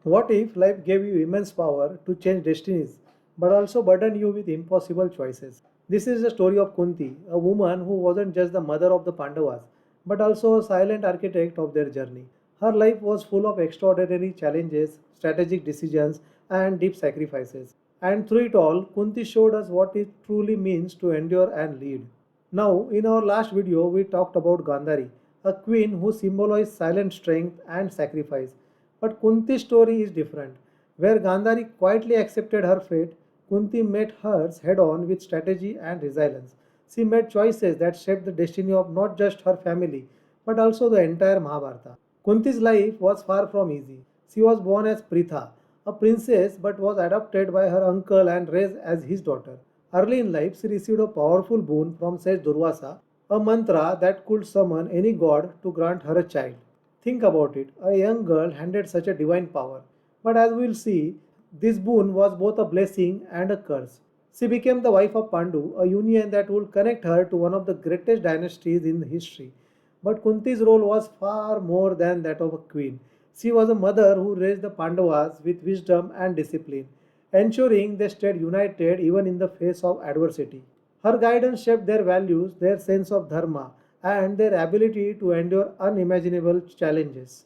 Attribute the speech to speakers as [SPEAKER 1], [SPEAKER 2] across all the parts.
[SPEAKER 1] What if life gave you immense power to change destinies, but also burdened you with impossible choices? This is the story of Kunti, a woman who wasn't just the mother of the Pandavas, but also a silent architect of their journey. Her life was full of extraordinary challenges, strategic decisions, and deep sacrifices. And through it all, Kunti showed us what it truly means to endure and lead. Now, in our last video, we talked about Gandhari, a queen who symbolized silent strength and sacrifice. But Kunti's story is different. Where Gandhari quietly accepted her fate, Kunti met hers head on with strategy and resilience. She made choices that shaped the destiny of not just her family, but also the entire Mahabharata. Kunti's life was far from easy. She was born as Pritha, a princess, but was adopted by her uncle and raised as his daughter. Early in life, she received a powerful boon from sage Durvasa, a mantra that could summon any god to grant her a child. Think about it, a young girl handed such a divine power. But as we'll see, this boon was both a blessing and a curse. She became the wife of Pandu, a union that would connect her to one of the greatest dynasties in history. But Kunti's role was far more than that of a queen. She was a mother who raised the Pandavas with wisdom and discipline, ensuring they stayed united even in the face of adversity. Her guidance shaped their values, their sense of dharma, and their ability to endure unimaginable challenges.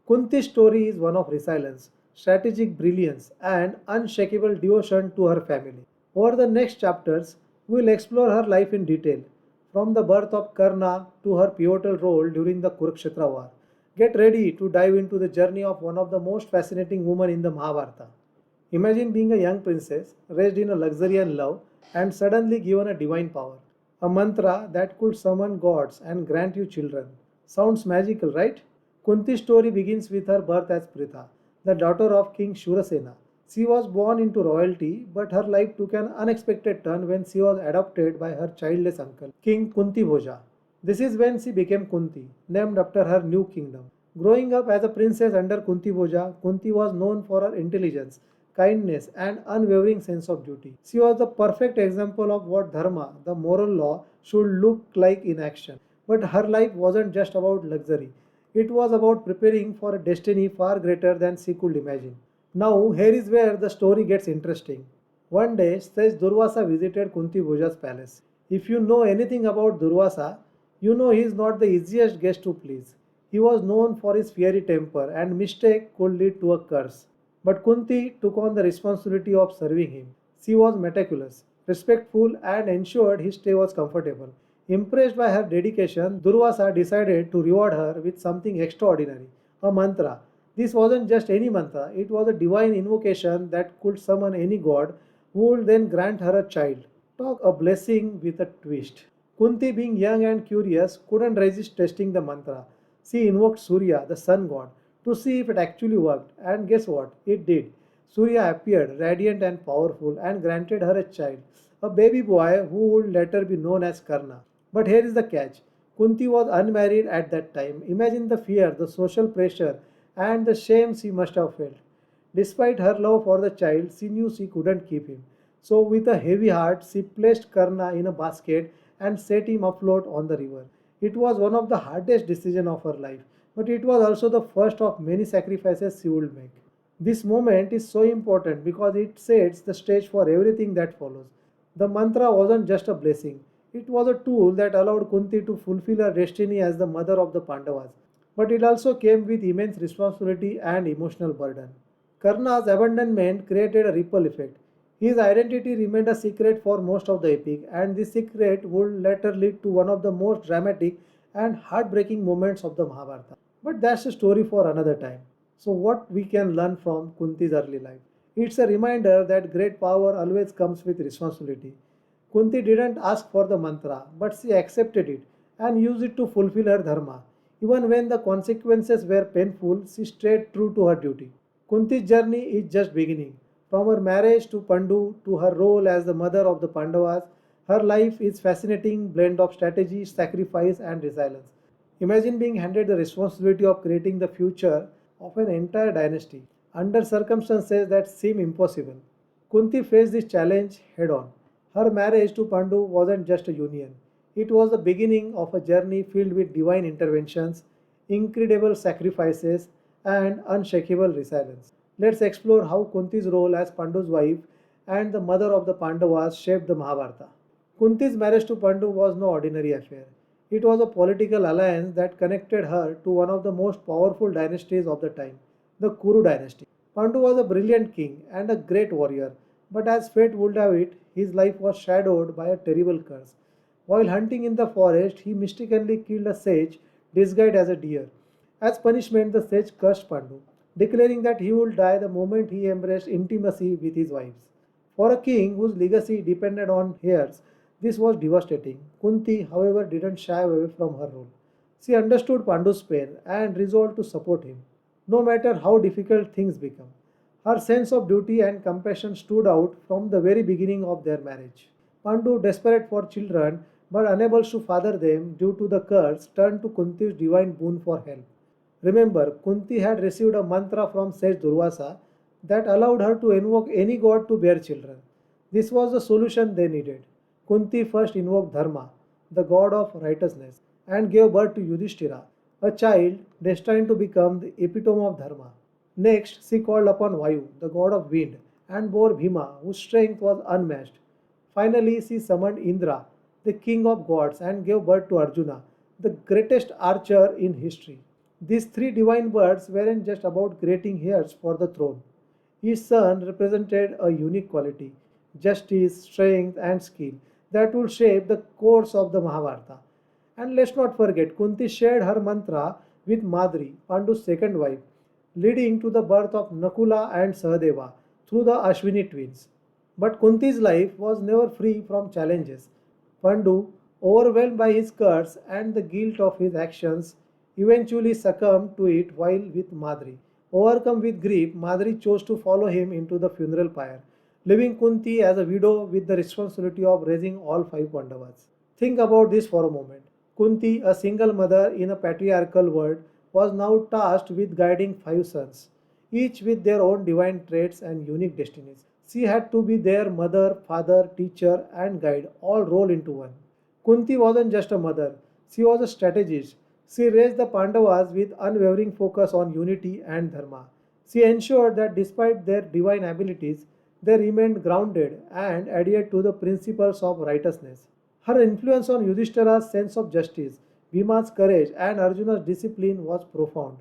[SPEAKER 1] Kunti's story is one of resilience, strategic brilliance, and unshakable devotion to her family. Over the next chapters, we will explore her life in detail, from the birth of Karna to her pivotal role during the Kurukshetra war. Get ready to dive into the journey of one of the most fascinating women in the Mahabharata. Imagine being a young princess, raised in a luxury and love, and suddenly given a divine power. A mantra that could summon gods and grant you children. Sounds magical, right? Kunti's story begins with her birth as Pritha, the daughter of King Shurasena. She was born into royalty, but her life took an unexpected turn when she was adopted by her childless uncle, King Kuntibhoja. This is when she became Kunti, named after her new kingdom. Growing up as a princess under Kuntibhoja, Kunti was known for her intelligence, kindness, and unwavering sense of duty. She was the perfect example of what dharma, the moral law, should look like in action. But her life wasn't just about luxury, it was about preparing for a destiny far greater than she could imagine. Now, here is where the story gets interesting. One day, says Durvasa visited Kuntibhoja's palace. If you know anything about Durvasa, you know he is not the easiest guest to please. He was known for his fiery temper, and mistake could lead to a curse. But Kunti took on the responsibility of serving him. She was meticulous, respectful, and ensured his stay was comfortable. Impressed by her dedication, Durvasa decided to reward her with something extraordinary, a mantra. This wasn't just any mantra, it was a divine invocation that could summon any god who would then grant her a child. Talk a blessing with a twist. Kunti, being young and curious, couldn't resist testing the mantra. She invoked Surya, the sun god, to see if it actually worked, and guess what? It did. Surya appeared, radiant and powerful, and granted her a child, a baby boy who would later be known as Karna. But here is the catch. Kunti was unmarried at that time. Imagine the fear, the social pressure, and the shame she must have felt. Despite her love for the child, she knew she couldn't keep him. So, with a heavy heart, she placed Karna in a basket and set him afloat on the river. It was one of the hardest decisions of her life, but it was also the first of many sacrifices she would make. This moment is so important because it sets the stage for everything that follows. The mantra wasn't just a blessing, it was a tool that allowed Kunti to fulfill her destiny as the mother of the Pandavas. But it also came with immense responsibility and emotional burden. Karna's abandonment created a ripple effect. His identity remained a secret for most of the epic, and this secret would later lead to one of the most dramatic and heartbreaking moments of the Mahabharata. But that's a story for another time. So, what we can learn from Kunti's early life? It's a reminder that great power always comes with responsibility. Kunti didn't ask for the mantra, but she accepted it and used it to fulfill her dharma. Even when the consequences were painful, she stayed true to her duty. Kunti's journey is just beginning. From her marriage to Pandu to her role as the mother of the Pandavas, her life is fascinating blend of strategy, sacrifice, and resilience. Imagine being handed the responsibility of creating the future of an entire dynasty under circumstances that seem impossible. Kunti faced this challenge head on. Her marriage to Pandu wasn't just a union, it was the beginning of a journey filled with divine interventions, incredible sacrifices, and unshakable resilience. Let's explore how Kunti's role as Pandu's wife and the mother of the Pandavas shaped the Mahabharata. Kunti's marriage to Pandu was no ordinary affair. It was a political alliance that connected her to one of the most powerful dynasties of the time, the Kuru dynasty. Pandu was a brilliant king and a great warrior, but as fate would have it, his life was shadowed by a terrible curse. While hunting in the forest, he mistakenly killed a sage disguised as a deer. As punishment, the sage cursed Pandu, declaring that he would die the moment he embraced intimacy with his wives. For a king whose legacy depended on heirs, this was devastating. Kunti, however, didn't shy away from her role. She understood Pandu's pain and resolved to support him, no matter how difficult things become. Her sense of duty and compassion stood out from the very beginning of their marriage. Pandu, desperate for children but unable to father them due to the curse, turned to Kunti's divine boon for help. Remember, Kunti had received a mantra from sage Durvasa that allowed her to invoke any god to bear children. This was the solution they needed. Kunti first invoked Dharma, the god of righteousness, and gave birth to Yudhishthira, a child destined to become the epitome of Dharma. Next, she called upon Vayu, the god of wind, and bore Bhima, whose strength was unmatched. Finally, she summoned Indra, the king of gods, and gave birth to Arjuna, the greatest archer in history. These three divine birds weren't just about creating heirs for the throne. Each son represented a unique quality, justice, strength, and skill that would shape the course of the Mahabharata. And let's not forget, Kunti shared her mantra with Madri, Pandu's second wife, leading to the birth of Nakula and Sahadeva through the Ashwini twins. But Kunti's life was never free from challenges. Pandu, overwhelmed by his curse and the guilt of his actions, eventually succumbed to it while with Madri. Overcome with grief, Madri chose to follow him into the funeral pyre, leaving Kunti as a widow with the responsibility of raising all five Pandavas. Think about this for a moment. Kunti, a single mother in a patriarchal world, was now tasked with guiding five sons, each with their own divine traits and unique destinies. She had to be their mother, father, teacher, and guide, all rolled into one. Kunti wasn't just a mother, she was a strategist. She raised the Pandavas with unwavering focus on unity and dharma. She ensured that despite their divine abilities, they remained grounded and adhered to the principles of righteousness. Her influence on Yudhishthira's sense of justice, Bhima's courage, and Arjuna's discipline was profound.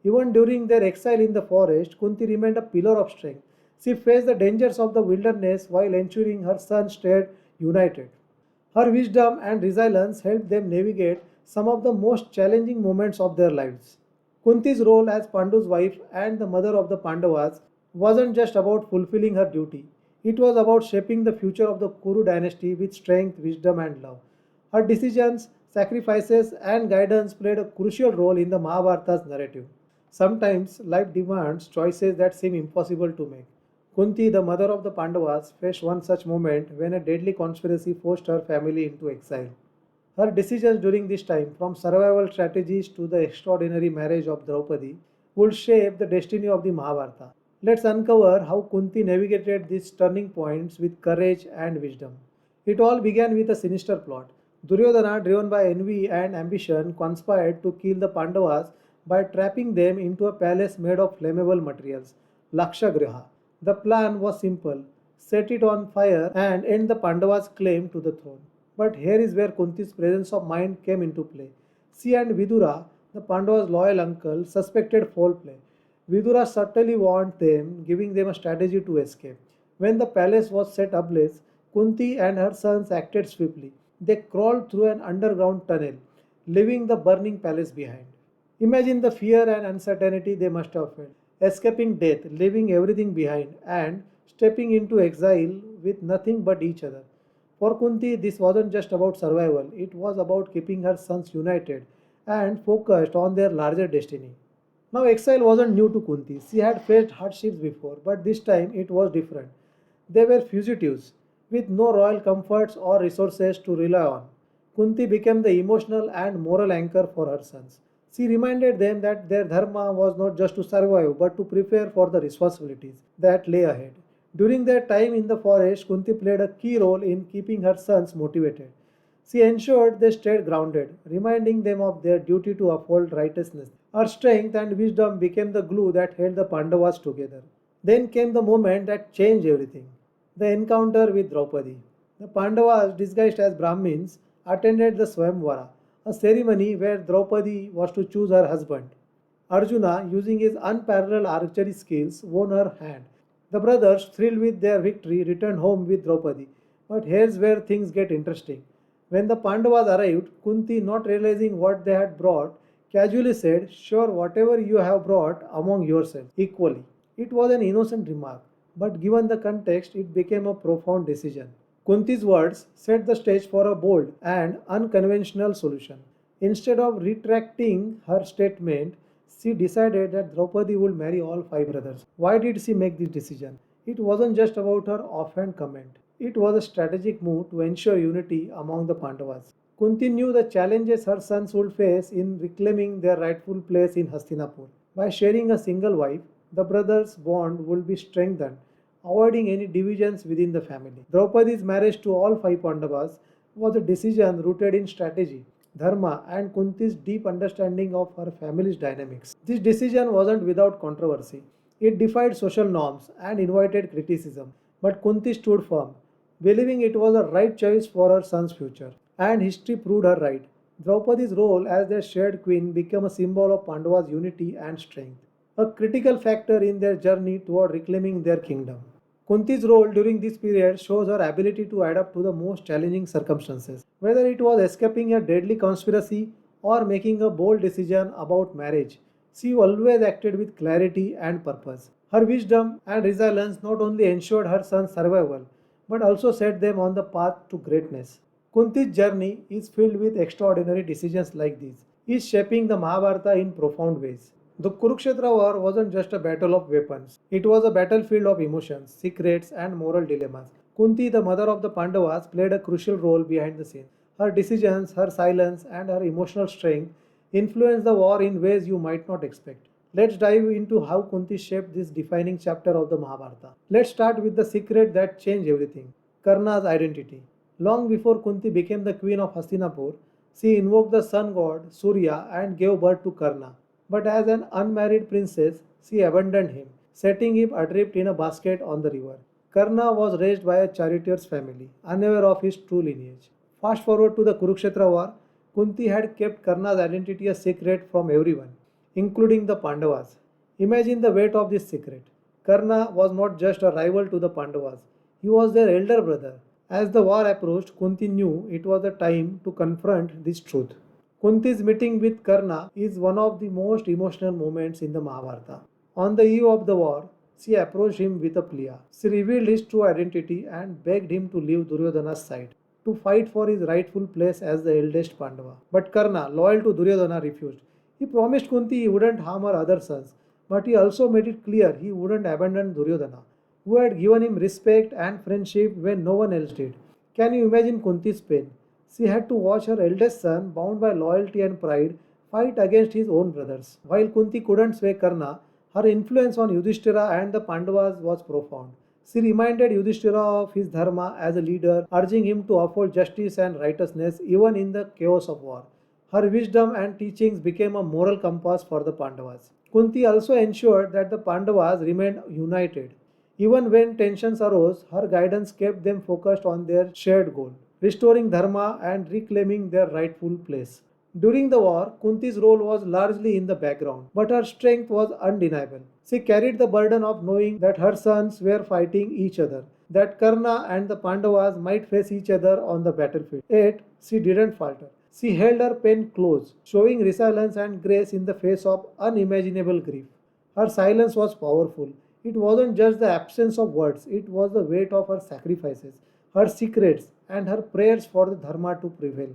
[SPEAKER 1] Even during their exile in the forest, Kunti remained a pillar of strength. She faced the dangers of the wilderness while ensuring her sons stayed united. Her wisdom and resilience helped them navigate some of the most challenging moments of their lives. Kunti's role as Pandu's wife and the mother of the Pandavas wasn't just about fulfilling her duty, it was about shaping the future of the Kuru dynasty with strength, wisdom, and love. Her decisions, sacrifices, and guidance played a crucial role in the Mahabharata's narrative. Sometimes life demands choices that seem impossible to make. Kunti, the mother of the Pandavas, faced one such moment when a deadly conspiracy forced her family into exile. Her decisions during this time, from survival strategies to the extraordinary marriage of Draupadi, would shape the destiny of the Mahabharata. Let's uncover how Kunti navigated these turning points with courage and wisdom. It all began with a sinister plot. Duryodhana, driven by envy and ambition, conspired to kill the Pandavas by trapping them into a palace made of flammable materials, Lakshagriha. The plan was simple: set it on fire and end the Pandavas' claim to the throne. But here is where Kunti's presence of mind came into play. She and Vidura, the Pandavas' loyal uncle, suspected foul play. Vidura subtly warned them, giving them a strategy to escape. When the palace was set ablaze, Kunti and her sons acted swiftly. They crawled through an underground tunnel, leaving the burning palace behind. Imagine the fear and uncertainty they must have felt. Escaping death, leaving everything behind, and stepping into exile with nothing but each other. For Kunti, this wasn't just about survival, it was about keeping her sons united and focused on their larger destiny. Now, exile wasn't new to Kunti. She had faced hardships before, but this time it was different. They were fugitives, with no royal comforts or resources to rely on. Kunti became the emotional and moral anchor for her sons. She reminded them that their dharma was not just to survive but to prepare for the responsibilities that lay ahead. During their time in the forest, Kunti played a key role in keeping her sons motivated. She ensured they stayed grounded, reminding them of their duty to uphold righteousness. Her strength and wisdom became the glue that held the Pandavas together. Then came the moment that changed everything, the encounter with Draupadi. The Pandavas, disguised as Brahmins, attended the Swamvara, a ceremony where Draupadi was to choose her husband. Arjuna, using his unparalleled archery skills, won her hand. The brothers, thrilled with their victory, returned home with Draupadi. But here's where things get interesting. When the Pandavas arrived, Kunti, not realizing what they had brought, casually said, "Sure, whatever you have brought among yourselves, equally." It was an innocent remark, but given the context, it became a profound decision. Kunti's words set the stage for a bold and unconventional solution. Instead of retracting her statement, she decided that Draupadi would marry all five brothers. Why did she make this decision? It wasn't just about her offhand comment. It was a strategic move to ensure unity among the Pandavas. Kunti knew the challenges her sons would face in reclaiming their rightful place in Hastinapur. By sharing a single wife, the brothers' bond would be strengthened, avoiding any divisions within the family. Draupadi's marriage to all five Pandavas was a decision rooted in strategy, dharma, and Kunti's deep understanding of her family's dynamics. This decision wasn't without controversy. It defied social norms and invited criticism, but Kunti stood firm, believing it was a right choice for her son's future. And history proved her right. Draupadi's role as their shared queen became a symbol of Pandavas' unity and strength, a critical factor in their journey toward reclaiming their kingdom. Kunti's role during this period shows her ability to adapt to the most challenging circumstances, whether it was escaping a deadly conspiracy or making a bold decision about marriage. She always acted with clarity and purpose. Her wisdom and resilience not only ensured her son's survival, but also set them on the path to greatness. Kunti's journey is filled with extraordinary decisions like these, each shaping the Mahabharata in profound ways. The Kurukshetra war wasn't just a battle of weapons, it was a battlefield of emotions, secrets, and moral dilemmas. Kunti, the mother of the Pandavas, played a crucial role behind the scenes. Her decisions, her silence, and her emotional strength influenced the war in ways you might not expect. Let's dive into how Kunti shaped this defining chapter of the Mahabharata. Let's start with the secret that changed everything, Karna's identity. Long before Kunti became the queen of Hastinapur, she invoked the sun god Surya and gave birth to Karna. But as an unmarried princess, she abandoned him, setting him adrift in a basket on the river. Karna was raised by a charioteer's family, unaware of his true lineage. Fast forward to the Kurukshetra war, Kunti had kept Karna's identity a secret from everyone, including the Pandavas. Imagine the weight of this secret. Karna was not just a rival to the Pandavas, he was their elder brother. As the war approached, Kunti knew it was the time to confront this truth. Kunti's meeting with Karna is one of the most emotional moments in the Mahabharata. On the eve of the war, she approached him with a plea. She revealed his true identity and begged him to leave Duryodhana's side, to fight for his rightful place as the eldest Pandava. But Karna, loyal to Duryodhana, refused. He promised Kunti he wouldn't harm her other sons, but he also made it clear he wouldn't abandon Duryodhana, who had given him respect and friendship when no one else did. Can you imagine Kunti's pain? She had to watch her eldest son, bound by loyalty and pride, fight against his own brothers. While Kunti couldn't sway Karna, her influence on Yudhishthira and the Pandavas was profound. She reminded Yudhishthira of his dharma as a leader, urging him to uphold justice and righteousness even in the chaos of war. Her wisdom and teachings became a moral compass for the Pandavas. Kunti also ensured that the Pandavas remained united. Even when tensions arose, her guidance kept them focused on their shared goal, restoring dharma and reclaiming their rightful place. During the war, Kunti's role was largely in the background, but her strength was undeniable. She carried the burden of knowing that her sons were fighting each other, that Karna and the Pandavas might face each other on the battlefield. Yet, she didn't falter. She held her pen close, showing resilience and grace in the face of unimaginable grief. Her silence was powerful. It wasn't just the absence of words, it was the weight of her sacrifices, her secrets, and her prayers for the Dharma to prevail.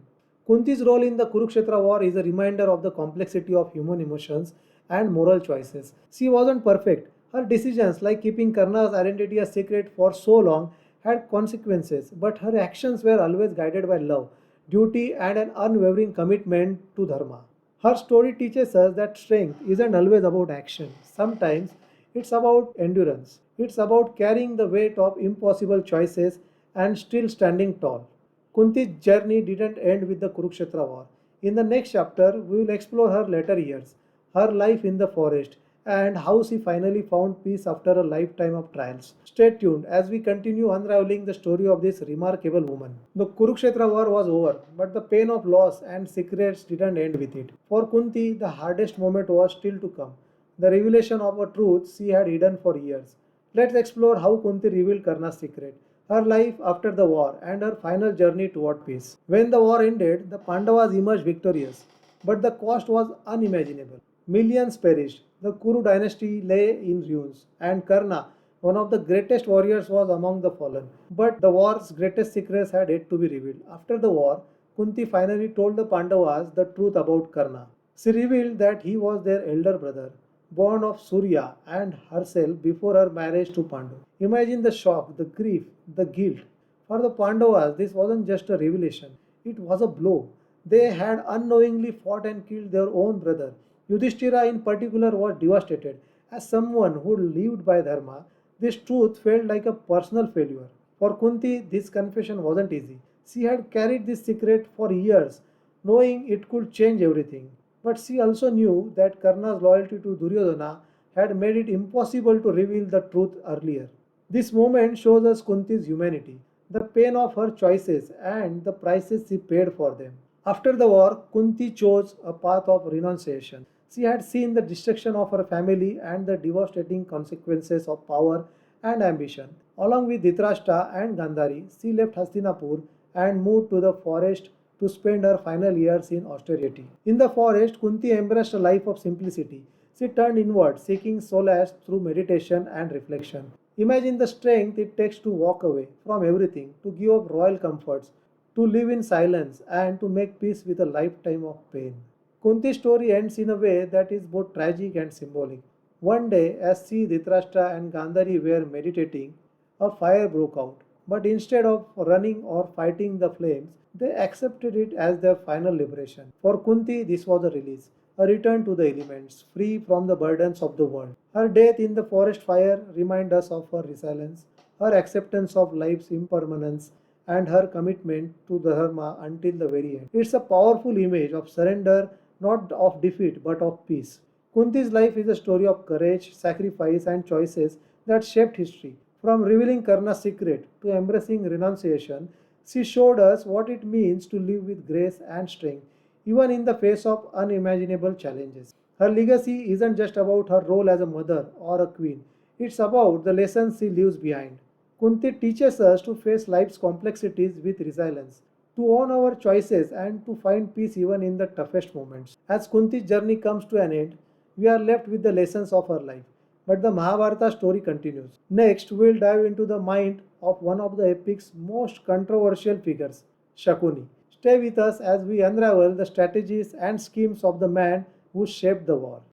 [SPEAKER 1] Kunti's role in the Kurukshetra war is a reminder of the complexity of human emotions and moral choices. She wasn't perfect. Her decisions, like keeping Karna's identity a secret for so long, had consequences, but her actions were always guided by love, duty, and an unwavering commitment to Dharma. Her story teaches us that strength isn't always about action. Sometimes it's about endurance. It's about carrying the weight of impossible choices and still standing tall. Kunti's journey didn't end with the Kurukshetra war. In the next chapter, we will explore her later years, her life in the forest, and how she finally found peace after a lifetime of trials. Stay tuned as we continue unraveling the story of this remarkable woman. The Kurukshetra war was over, but the pain of loss and secrets didn't end with it. For Kunti, the hardest moment was still to come, the revelation of a truth she had hidden for years. Let's explore how Kunti revealed Karna's secret, her life after the war, and her final journey toward peace. When the war ended, the Pandavas emerged victorious, but the cost was unimaginable. Millions perished, the Kuru dynasty lay in ruins, and Karna, one of the greatest warriors, was among the fallen. But the war's greatest secrets had yet to be revealed. After the war, Kunti finally told the Pandavas the truth about Karna. She revealed that he was their elder brother, born of Surya and herself before her marriage to Pandu. Imagine the shock, the grief, the guilt. For the Pandavas, this wasn't just a revelation, it was a blow. They had unknowingly fought and killed their own brother. Yudhishthira, in particular, was devastated. As someone who lived by Dharma, this truth felt like a personal failure. For Kunti, this confession wasn't easy. She had carried this secret for years, knowing it could change everything. But she also knew that Karna's loyalty to Duryodhana had made it impossible to reveal the truth earlier. This moment shows us Kunti's humanity, the pain of her choices, and the prices she paid for them. After the war, Kunti chose a path of renunciation. She had seen the destruction of her family and the devastating consequences of power and ambition. Along with Dhritarashtra and Gandhari, she left Hastinapur and moved to the forest to spend her final years in austerity. In the forest, Kunti embraced a life of simplicity. She turned inward, seeking solace through meditation and reflection. Imagine the strength it takes to walk away from everything, to give up royal comforts, to live in silence, and to make peace with a lifetime of pain. Kunti's story ends in a way that is both tragic and symbolic. One day, as she, Dhritarashtra, and Gandhari were meditating, a fire broke out. But instead of running or fighting the flames, they accepted it as their final liberation. For Kunti, this was a release, a return to the elements, free from the burdens of the world. Her death in the forest fire reminds us of her resilience, her acceptance of life's impermanence, and her commitment to the Dharma until the very end. It's a powerful image of surrender, not of defeat, but of peace. Kunti's life is a story of courage, sacrifice, and choices that shaped history. From revealing Karna's secret to embracing renunciation, she showed us what it means to live with grace and strength, even in the face of unimaginable challenges. Her legacy isn't just about her role as a mother or a queen, it's about the lessons she leaves behind. Kunti teaches us to face life's complexities with resilience, to own our choices, and to find peace even in the toughest moments. As Kunti's journey comes to an end, we are left with the lessons of her life. But the Mahabharata story continues. Next, we'll dive into the mind of one of the epic's most controversial figures, Shakuni. Stay with us as we unravel the strategies and schemes of the man who shaped the war.